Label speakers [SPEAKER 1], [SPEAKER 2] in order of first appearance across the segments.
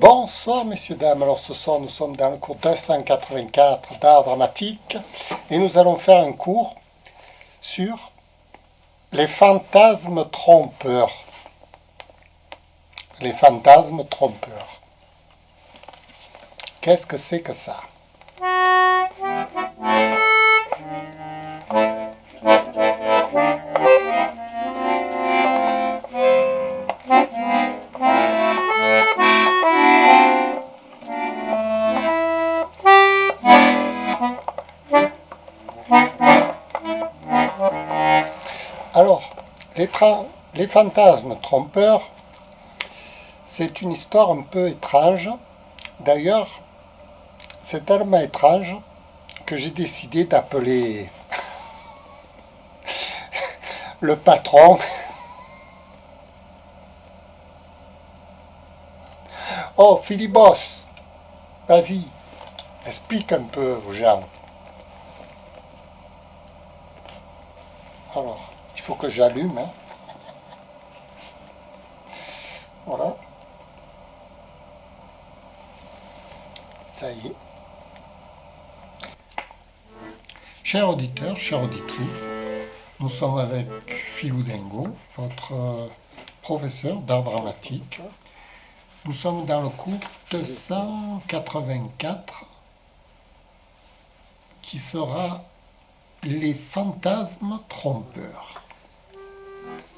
[SPEAKER 1] Bonsoir messieurs, dames. Alors ce soir nous sommes dans le cours 284 d'art dramatique et nous allons faire un cours sur les fantasmes trompeurs. Les fantasmes trompeurs. Qu'est-ce que c'est que ça? Alors, les fantasmes trompeurs, c'est une histoire un peu étrange. D'ailleurs, c'est tellement étrange que j'ai décidé d'appeler le patron. Oh, Philibos, vas-y, explique un peu aux gens. Alors, il faut que j'allume. Hein. Voilà. Ça y est. Chers auditeurs, chères auditrices, nous sommes avec Philou Dingo, votre professeur d'art dramatique. Nous sommes dans le cours 284 qui sera les fantasmes trompeurs.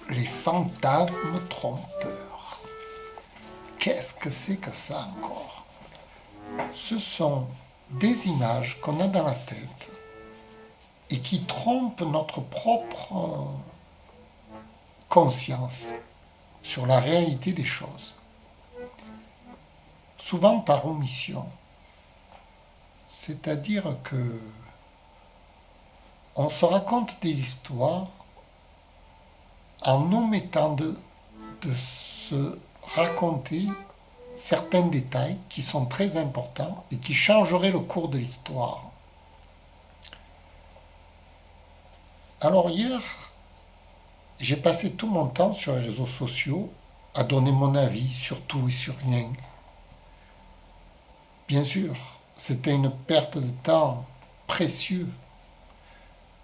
[SPEAKER 1] Les fantasmes trompeurs. Qu'est-ce que c'est que ça encore? Ce sont des images qu'on a dans la tête et qui trompent notre propre conscience sur la réalité des choses. Souvent par omission. C'est-à-dire que on se raconte des histoires en omettant de se raconter certains détails qui sont très importants et qui changeraient le cours de l'histoire. Alors hier, j'ai passé tout mon temps sur les réseaux sociaux à donner mon avis sur tout et sur rien. Bien sûr, c'était une perte de temps précieux.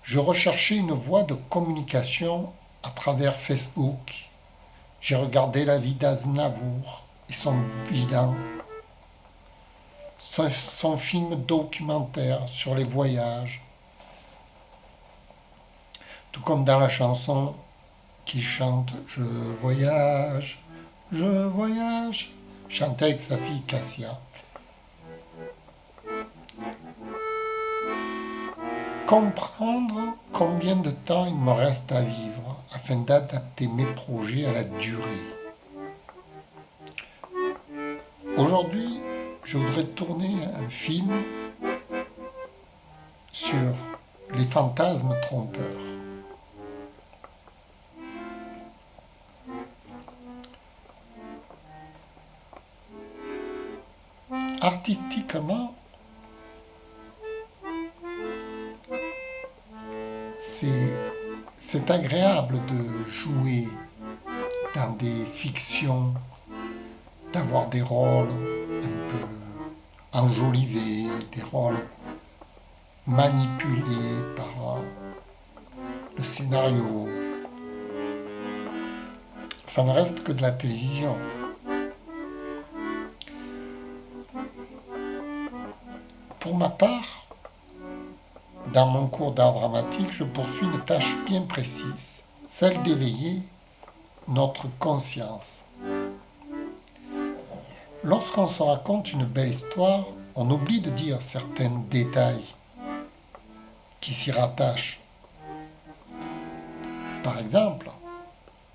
[SPEAKER 1] Je recherchais une voie de communication à travers Facebook. J'ai regardé la vie d'Aznavour et son bilan, son film documentaire sur les voyages, tout comme dans la chanson qu'il chante « Je voyage, chanté avec sa fille Cassia. Comprendre combien de temps il me reste à vivre afin d'adapter mes projets à la durée. Aujourd'hui, je voudrais tourner un film sur les fantasmes trompeurs. Artistiquement, c'est agréable de jouer dans des fictions, d'avoir des rôles un peu enjolivés, des rôles manipulés par le scénario. Ça ne reste que de la télévision. Pour ma part, dans mon cours d'art dramatique, je poursuis une tâche bien précise, celle d'éveiller notre conscience. Lorsqu'on se raconte une belle histoire, on oublie de dire certains détails qui s'y rattachent. Par exemple,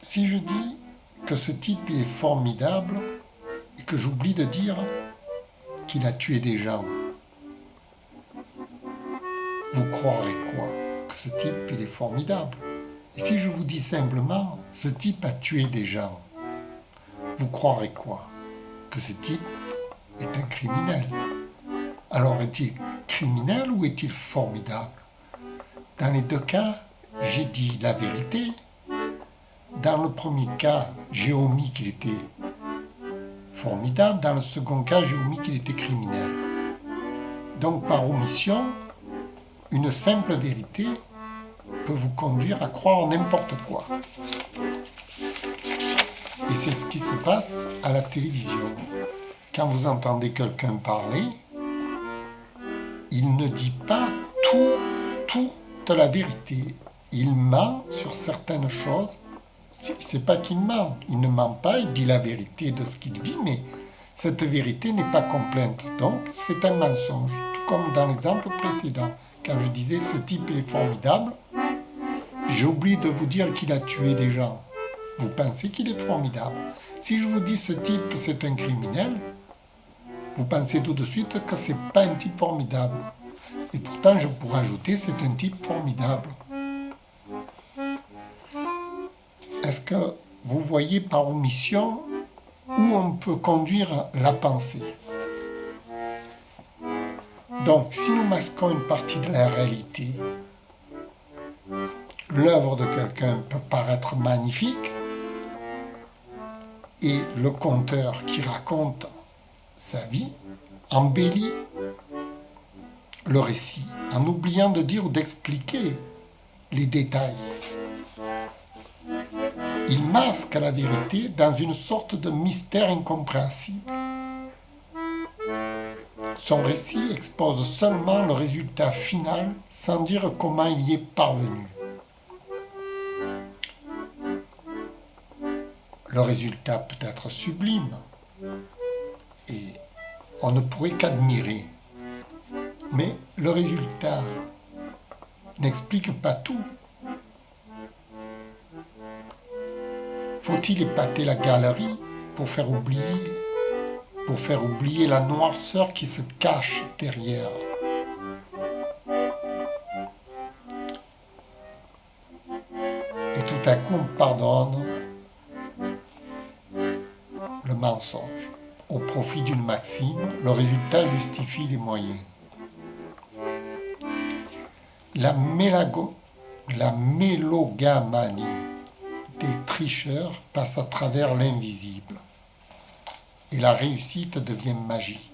[SPEAKER 1] si je dis que ce type il est formidable et que j'oublie de dire qu'il a tué des gens, vous croirez quoi? Que ce type il est formidable. Et si je vous dis simplement ce type a tué des gens, vous croirez quoi? Que ce type est un criminel. Alors est-il criminel ou est-il formidable? Dans les deux cas, j'ai dit la vérité. Dans le premier cas, j'ai omis qu'il était formidable. Dans le second cas, j'ai omis qu'il était criminel. Donc, par omission, une simple vérité peut vous conduire à croire n'importe quoi. Et c'est ce qui se passe à la télévision. Quand vous entendez quelqu'un parler, il ne dit pas toute la vérité. Il ment sur certaines choses. C'est pas qu'il ment. Il ne ment pas, il dit la vérité de ce qu'il dit, mais cette vérité n'est pas complète. Donc, c'est un mensonge. Tout comme dans l'exemple précédent. Quand je disais ce type il est formidable, j'ai oublié de vous dire qu'il a tué des gens. Vous pensez qu'il est formidable. Si je vous dis ce type c'est un criminel, vous pensez tout de suite que c'est pas un type formidable. Et pourtant, je pourrais ajouter c'est un type formidable. Est-ce que vous voyez par omission où on peut conduire la pensée? Donc, si nous masquons une partie de la réalité, l'œuvre de quelqu'un peut paraître magnifique et le conteur qui raconte sa vie embellit le récit en oubliant de dire ou d'expliquer les détails. Il masque la vérité dans une sorte de mystère incompréhensible. Son récit expose seulement le résultat final sans dire comment il y est parvenu. Le résultat peut être sublime et on ne pourrait qu'admirer. Mais le résultat n'explique pas tout. Faut-il épater la galerie pour faire oublier la noirceur qui se cache derrière? Et tout à coup, on pardonne le mensonge. Au profit d'une maxime, le résultat justifie les moyens. La mélogamanie des tricheurs passe à travers l'invisible et la réussite devient magique.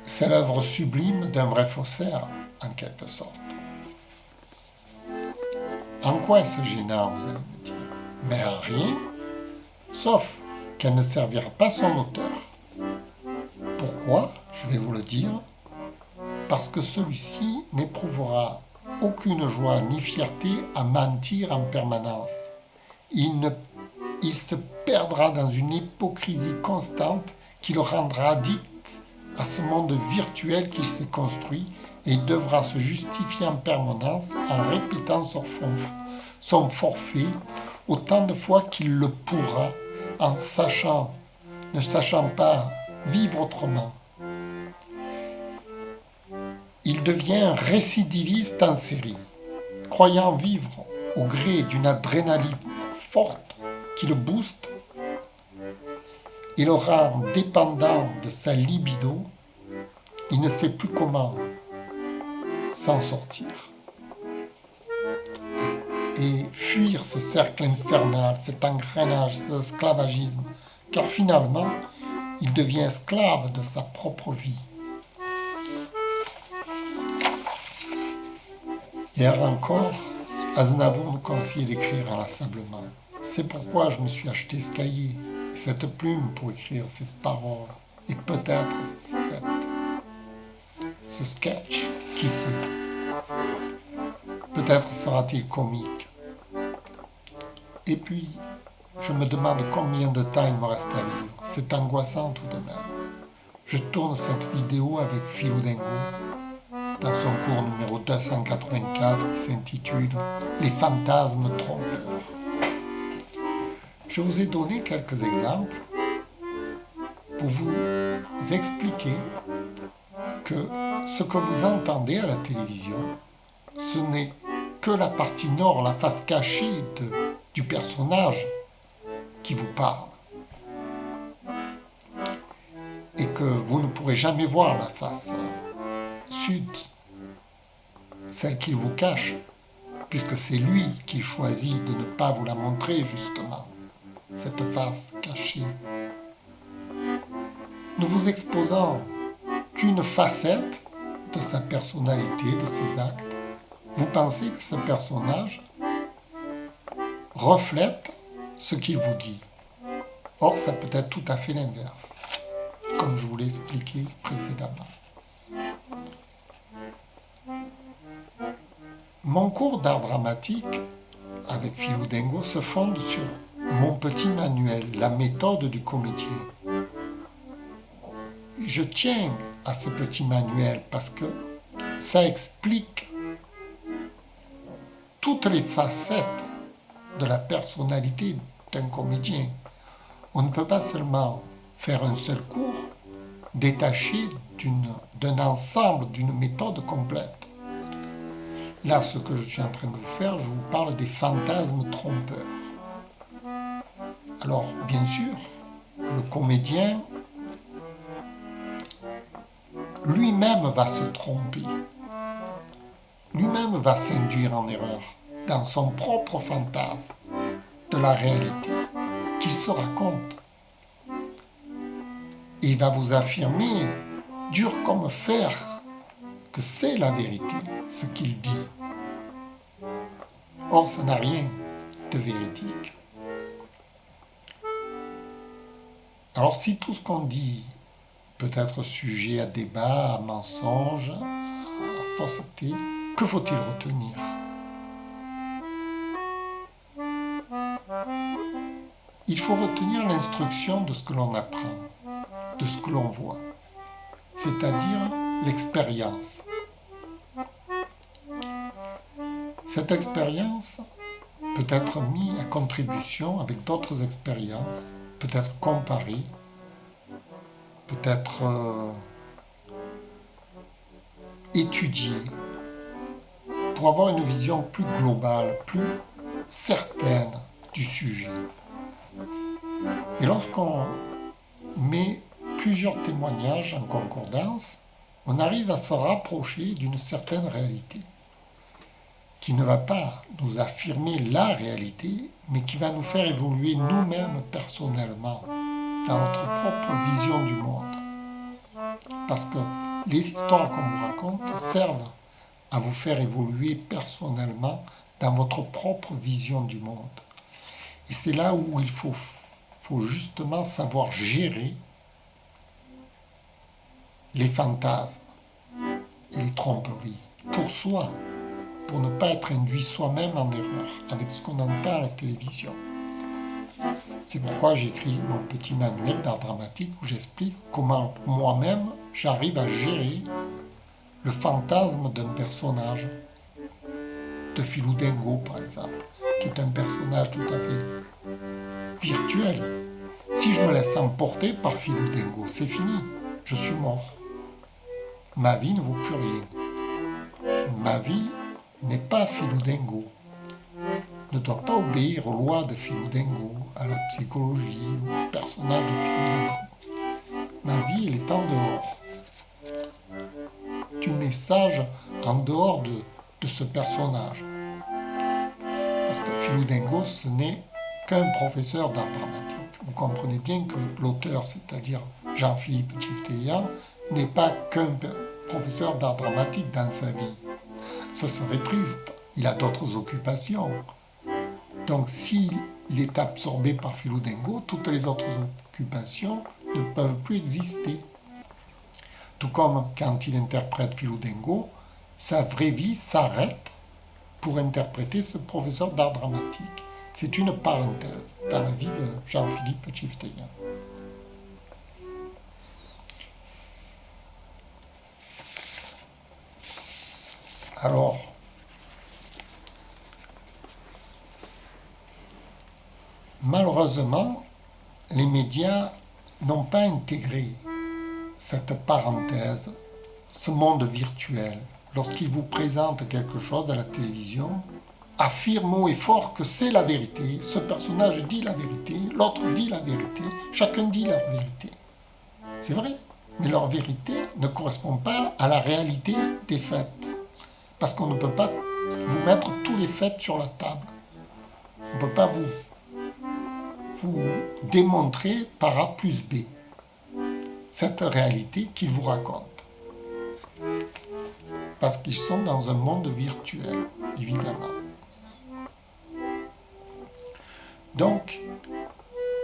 [SPEAKER 1] C'est l'œuvre sublime d'un vrai faussaire, en quelque sorte. En quoi est-ce gênant, vous allez me dire? Mais en rien, sauf qu'elle ne servira pas son auteur. Pourquoi? Je vais vous le dire. Parce que celui-ci n'éprouvera aucune joie ni fierté à mentir en permanence. Il se perdra dans une hypocrisie constante qui le rendra addict à ce monde virtuel qu'il s'est construit et il devra se justifier en permanence en répétant son forfait autant de fois qu'il le pourra ne sachant pas vivre autrement. Il devient récidiviste en série, croyant vivre au gré d'une adrénaline forte qui le booste et le rend dépendant de sa libido. Il ne sait plus comment s'en sortir. Et fuir ce cercle infernal, cet engrenage, cet esclavagisme, car finalement, il devient esclave de sa propre vie. Hier encore, Aznavour nous conseillait d'écrire inlassablement. C'est pourquoi je me suis acheté ce cahier, et cette plume pour écrire ces paroles, et peut-être ce sketch, qui sait. Peut-être sera-t-il comique. Et puis, je me demande combien de temps il me reste à vivre. C'est angoissant tout de même. Je tourne cette vidéo avec Philo Dingo dans son cours numéro 284 qui s'intitule « Les fantasmes trompeurs ». Je vous ai donné quelques exemples pour vous expliquer que ce que vous entendez à la télévision, ce n'est que la partie nord, la face cachée du personnage qui vous parle. Et que vous ne pourrez jamais voir la face sud, celle qu'il vous cache. puisque c'est lui qui choisit de ne pas vous la montrer justement, cette face cachée. Ne vous exposant qu'une facette de sa personnalité, de ses actes, vous pensez que ce personnage reflète ce qu'il vous dit. Or, ça peut être tout à fait l'inverse, comme je vous l'ai expliqué précédemment. Mon cours d'art dramatique avec Philou Dengo se fonde sur mon petit manuel, la méthode du comédien. Je tiens à ce petit manuel parce que ça explique toutes les facettes de la personnalité d'un comédien. On ne peut pas seulement faire un seul cours détaché d'un ensemble, d'une méthode complète. Là, ce que je suis en train de vous faire, je vous parle des fantasmes trompeurs. Alors, bien sûr, le comédien lui-même va se tromper. Lui-même va s'induire en erreur dans son propre fantasme de la réalité qu'il se raconte. Et il va vous affirmer, dur comme fer, que c'est la vérité, ce qu'il dit. Or, ça n'a rien de véridique. Alors, si tout ce qu'on dit peut être sujet à débat, à mensonge, à fausseté, que faut-il retenir ? Il faut retenir l'instruction de ce que l'on apprend, de ce que l'on voit, c'est-à-dire l'expérience. Cette expérience peut être mise à contribution avec d'autres expériences, peut être comparée, peut être étudiée, pour avoir une vision plus globale, plus certaine du sujet. Et lorsqu'on met plusieurs témoignages en concordance, on arrive à se rapprocher d'une certaine réalité, qui ne va pas nous affirmer la réalité, mais qui va nous faire évoluer nous-mêmes personnellement, dans notre propre vision du monde. Parce que les histoires qu'on vous raconte servent à vous faire évoluer personnellement dans votre propre vision du monde. Et c'est là où il faut justement savoir gérer les fantasmes et les tromperies pour soi, pour ne pas être induit soi-même en erreur avec ce qu'on entend à la télévision. C'est pourquoi j'ai écrit mon petit manuel d'art dramatique où j'explique comment moi-même j'arrive à gérer le fantasme d'un personnage, de Philou Dengo par exemple, qui est un personnage tout à fait virtuel. Si je me laisse emporter par Philou Dengo, c'est fini, je suis mort. Ma vie ne vaut plus rien. Ma vie n'est pas Philou Dengo, ne doit pas obéir aux lois de Philou Dengo, à la psychologie, au personnage de Philou Dengo. Ma vie, elle est en dehors du message, en dehors de ce personnage. Parce que Philou Dengo, ce n'est qu'un professeur d'art dramatique. Vous comprenez bien que l'auteur, c'est-à-dire Jean-Philippe Tchifteian, n'est pas qu'un professeur d'art dramatique dans sa vie. Ce serait triste, il a d'autres occupations. Donc s'il est absorbé par Philou Dengo, toutes les autres occupations ne peuvent plus exister. Tout comme quand il interprète Philou Dengo, sa vraie vie s'arrête pour interpréter ce professeur d'art dramatique. C'est une parenthèse dans la vie de Jean-Philippe Tchifteian. Alors, malheureusement, les médias n'ont pas intégré cette parenthèse, ce monde virtuel. Lorsqu'ils vous présentent quelque chose à la télévision, affirment haut et fort que c'est la vérité. Ce personnage dit la vérité, l'autre dit la vérité, chacun dit leur vérité. C'est vrai, mais leur vérité ne correspond pas à la réalité des faits. Parce qu'on ne peut pas vous mettre tous les faits sur la table. On ne peut pas vous démontrer par A plus B cette réalité qu'ils vous racontent. Parce qu'ils sont dans un monde virtuel, évidemment. Donc,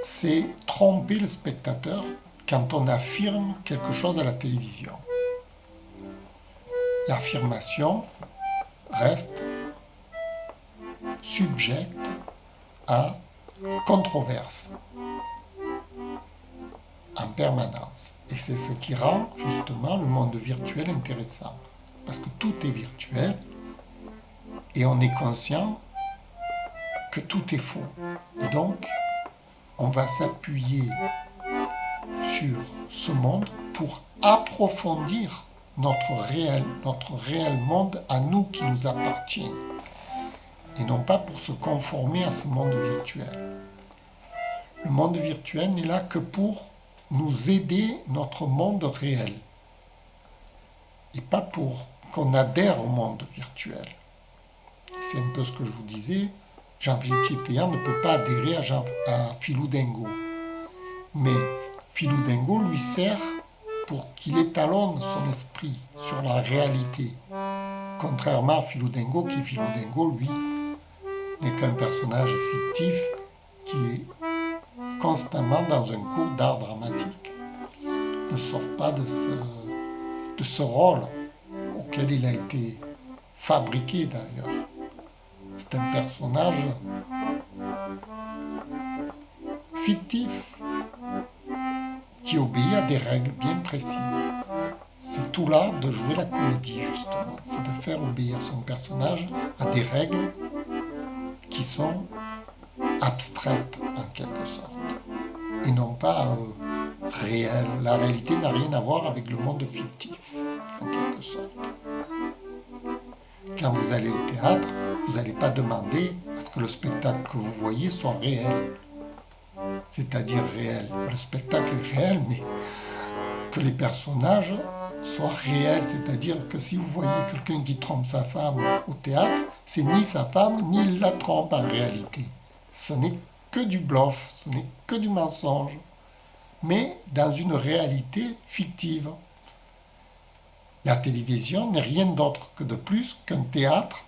[SPEAKER 1] c'est tromper le spectateur quand on affirme quelque chose à la télévision. L'affirmation reste subjecte à controverse en permanence. Et c'est ce qui rend justement le monde virtuel intéressant. Parce que tout est virtuel et on est conscient que tout est faux. Et donc, on va s'appuyer sur ce monde pour approfondir notre réel monde à nous qui nous appartient. Et non pas pour se conformer à ce monde virtuel. Le monde virtuel n'est là que pour nous aider notre monde réel. Et pas pour qu'on adhère au monde virtuel. C'est un peu ce que je vous disais. Jean-Philippe Chifteyan ne peut pas adhérer à Philou Dengo. Mais Philou Dengo lui sert pour qu'il étalonne son esprit sur la réalité. Contrairement à Philou Dengo, Philou Dengo, lui, n'est qu'un personnage fictif qui est constamment dans un cours d'art dramatique. Ne sort pas de ce rôle auquel il a été fabriqué d'ailleurs. C'est un personnage fictif qui obéit à des règles bien précises. C'est tout l'art de jouer la comédie justement, c'est de faire obéir son personnage à des règles qui sont abstraites en quelque sorte et non pas réelles. La réalité n'a rien à voir avec le monde fictif en quelque sorte. Quand vous allez au théâtre, vous n'allez pas demander à ce que le spectacle que vous voyez soit réel. C'est-à-dire réel. Le spectacle est réel, mais que les personnages soient réels. C'est-à-dire que si vous voyez quelqu'un qui trompe sa femme au théâtre, c'est ni sa femme, ni il la trompe en réalité. Ce n'est que du bluff, ce n'est que du mensonge, mais dans une réalité fictive. La télévision n'est rien d'autre que de plus qu'un théâtre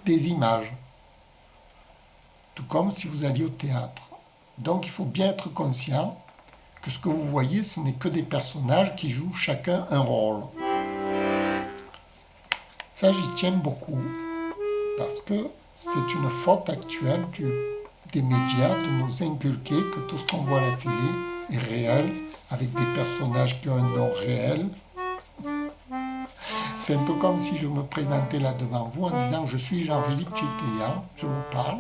[SPEAKER 1] des images. Tout comme si vous alliez au théâtre. Donc il faut bien être conscient que ce que vous voyez, ce n'est que des personnages qui jouent chacun un rôle. Ça, j'y tiens beaucoup, parce que c'est une faute actuelle des médias de nous inculquer que tout ce qu'on voit à la télé est réel, avec des personnages qui ont un nom réel. C'est un peu comme si je me présentais là devant vous en disant « Je suis Jean-Philippe Chifteyan, je vous parle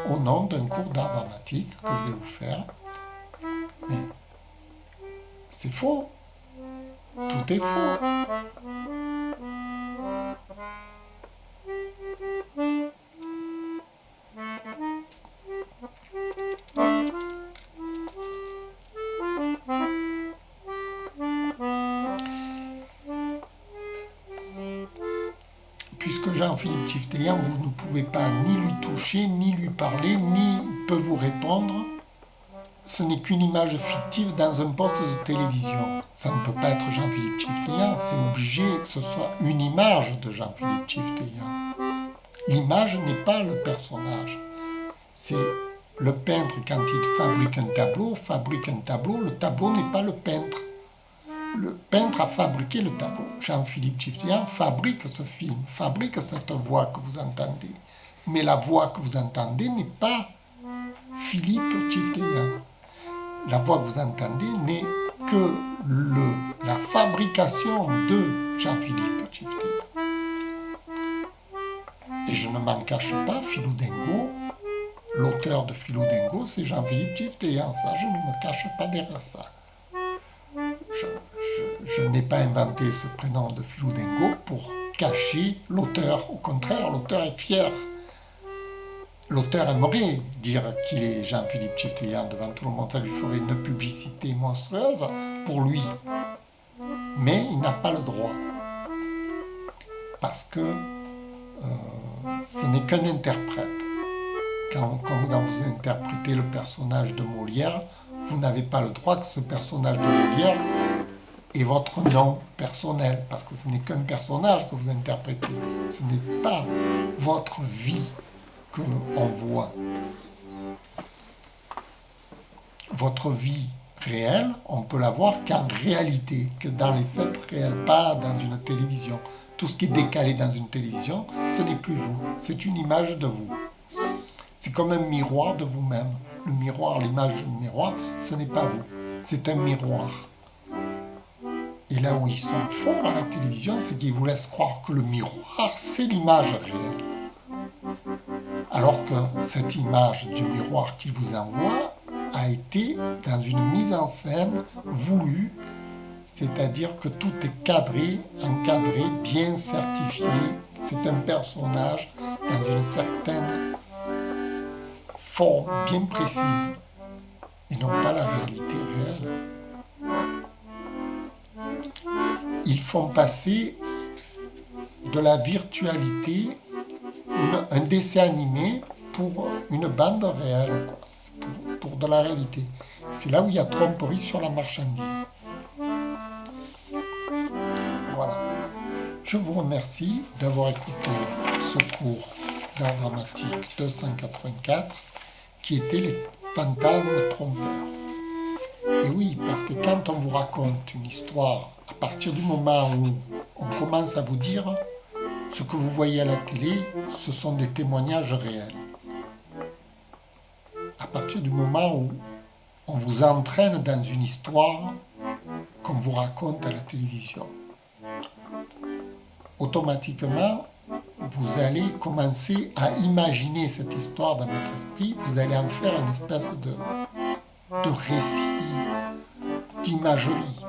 [SPEAKER 1] au nom d'un cours d'art dramatique que je vais vous faire. » Mais c'est faux. Tout est faux. Puisque Jean-Philippe Chifteyan, vous ne pouvez pas ni lui toucher, ni lui parler, ni peut vous répondre. Ce n'est qu'une image fictive dans un poste de télévision. Ça ne peut pas être Jean-Philippe Chifteyan, c'est obligé que ce soit une image de Jean-Philippe Chifteyan. L'image n'est pas le personnage. C'est le peintre, quand il fabrique un tableau, le tableau n'est pas le peintre. Le peintre a fabriqué le tableau. Jean-Philippe Chifteyan fabrique ce film, fabrique cette voix que vous entendez. Mais la voix que vous entendez n'est pas Philippe Chifteyan. La voix que vous entendez n'est que la fabrication de Jean-Philippe Chifteyan. Et je ne m'en cache pas, Philou Dengo, l'auteur de Philou Dengo, c'est Jean-Philippe Chifteyan. Ça, je ne me cache pas derrière ça. Je n'ai pas inventé ce prénom de Philou Dengo pour cacher l'auteur. Au contraire, l'auteur est fier. L'auteur aimerait dire qu'il est Jean-Philippe Chifteyan devant tout le monde. Ça lui ferait une publicité monstrueuse pour lui. Mais il n'a pas le droit. Parce que ce n'est qu'un interprète. Comme quand vous interprétez le personnage de Molière, vous n'avez pas le droit que ce personnage de Molière ait votre nom personnel, parce que ce n'est qu'un personnage que vous interprétez. Ce n'est pas votre vie qu'on voit. Votre vie réelle, on peut la voir qu'en réalité, que dans les faits réels, pas dans une télévision. Tout ce qui est décalé dans une télévision, ce n'est plus vous, c'est une image de vous. C'est comme un miroir de vous-même. Le miroir, l'image du miroir, ce n'est pas vous, c'est un miroir. Et là où ils sont forts à la télévision, c'est qu'ils vous laissent croire que le miroir, c'est l'image réelle. Alors que cette image du miroir qu'ils vous envoient a été dans une mise en scène voulue, c'est-à-dire que tout est cadré, encadré, bien certifié. C'est un personnage dans une certaine forme bien précise et non pas la réalité réelle. Ils font passer de la virtualité, un dessin animé pour une bande réelle, quoi. Pour de la réalité. C'est là où il y a tromperie sur la marchandise. Voilà. Je vous remercie d'avoir écouté ce cours d'art dramatique 284 qui était les fantasmes trompeurs. Et oui, parce que quand on vous raconte une histoire, à partir du moment où on commence à vous dire ce que vous voyez à la télé, ce sont des témoignages réels. À partir du moment où on vous entraîne dans une histoire qu'on vous raconte à la télévision, automatiquement, vous allez commencer à imaginer cette histoire dans votre esprit, vous allez en faire une espèce de récit, d'imagerie.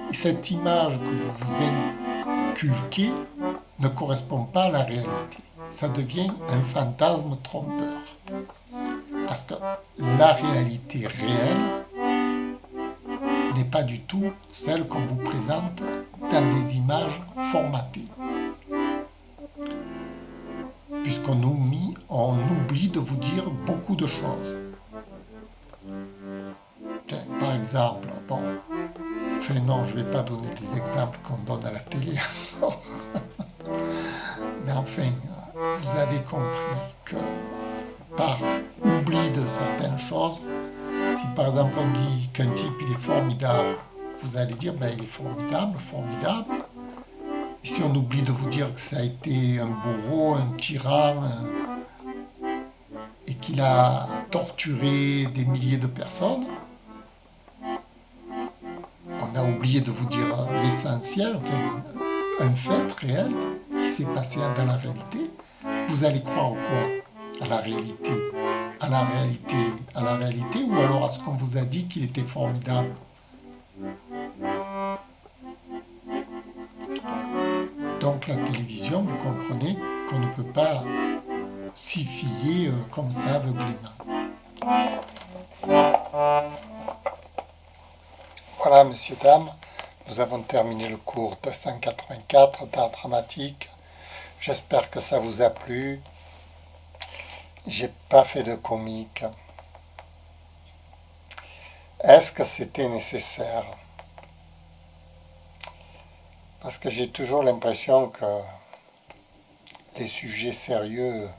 [SPEAKER 1] Et cette image que vous vous inculquez ne correspond pas à la réalité. Ça devient un fantasme trompeur. Parce que la réalité réelle n'est pas du tout celle qu'on vous présente dans des images formatées. Puisqu'on oublie de vous dire beaucoup de choses. Par exemple, non, je ne vais pas donner des exemples qu'on donne à la télé. Mais enfin, vous avez compris que par oubli de certaines choses, si par exemple on dit qu'un type il est formidable, vous allez dire il est formidable, formidable. Et si on oublie de vous dire que ça a été un bourreau, un tyran, et qu'il a torturé des milliers de personnes, on a oublié de vous dire l'essentiel, enfin un fait réel qui s'est passé dans la réalité. Vous allez croire quoi? À la réalité? À la réalité? À la réalité ou alors à ce qu'on vous a dit qu'il était formidable? Donc la télévision, vous comprenez qu'on ne peut pas s'y fier comme ça aveuglément. Voilà, messieurs, dames, nous avons terminé le cours 284 d'art dramatique. J'espère que ça vous a plu. J'ai pas fait de comique. Est-ce que c'était nécessaire? Parce que j'ai toujours l'impression que les sujets sérieux,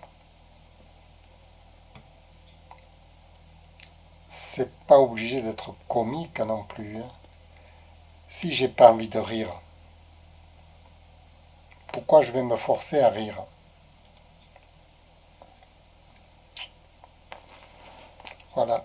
[SPEAKER 1] c'est pas obligé d'être comique non plus. Si j'ai pas envie de rire, pourquoi je vais me forcer à rire? Voilà.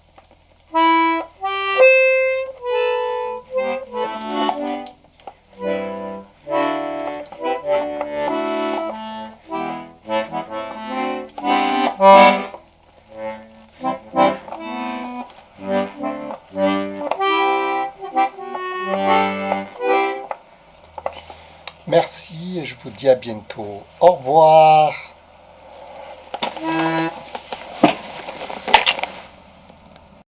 [SPEAKER 1] Merci et je vous dis à bientôt. Au revoir.